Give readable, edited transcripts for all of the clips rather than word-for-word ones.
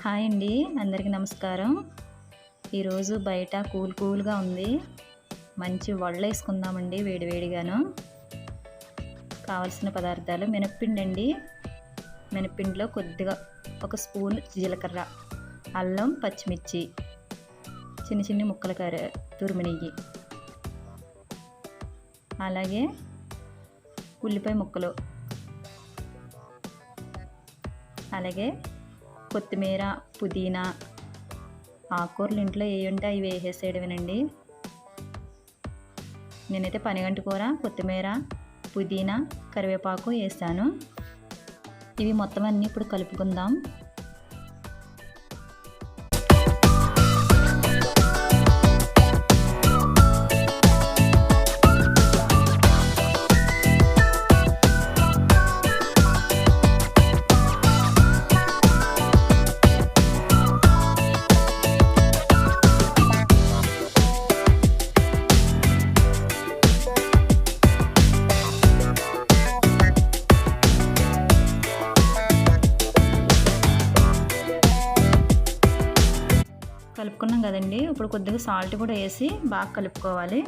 Hi అండి, అందరికీ నమస్కారం. ఈరోజు బయట కూల్గా ఉంది. మంచి వడలేసుకుందామండి వేడివేడిగాను. కావాల్సిన పదార్థాలు మినప్పిండి అండి. మినప్పిండిలో కొద్దిగా ఒక స్పూన్ జీలకర్ర, అల్లం, పచ్చిమిర్చి, చిన్న చిన్న ముక్కలు తురిమినవి, అలాగే ఉల్లిపాయ ముక్కలు, అలాగే కొత్తిమీర, పుదీనా, ఆకుకూరలు ఇంట్లో ఏ ఉంటే అవి వేసేసేయడమేనండి. నేనైతే పనిగంటి కూర, కొత్తిమీర, పుదీనా, కరివేపాకు వేసాను. ఇవి మొత్తం అన్నీ ఇప్పుడు కలుపుకుందాం. కలుపుకున్నాం కదండి. ఇప్పుడు కొద్దిగా సాల్ట్ కూడా వేసి బాగా కలుపుకోవాలి.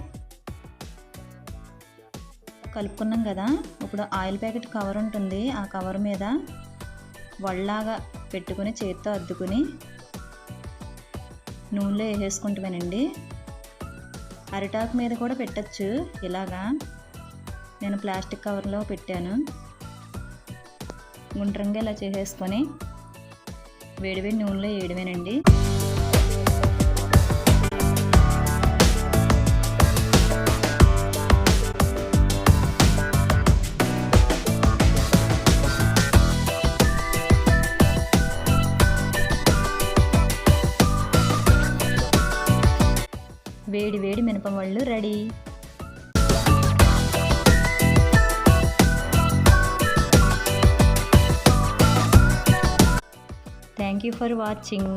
కలుపుకున్నాం కదా, ఇప్పుడు ఆయిల్ ప్యాకెట్ కవర్ ఉంటుంది. ఆ కవర్ మీద వడలాగా పెట్టుకుని చేతితో అద్దుకుని నూనెలో వేసేసుకుంటామేనండి. అరిటాకు మీద కూడా పెట్టచ్చు. ఇలాగా నేను ప్లాస్టిక్ కవర్లో పెట్టాను. గుండ్రంగా ఇలా చేసేసుకొని వేడివేడి నూనెలో వేయడమేనండి. వేడి వేడి మినపవళ్ళు ready. Thank you for watching.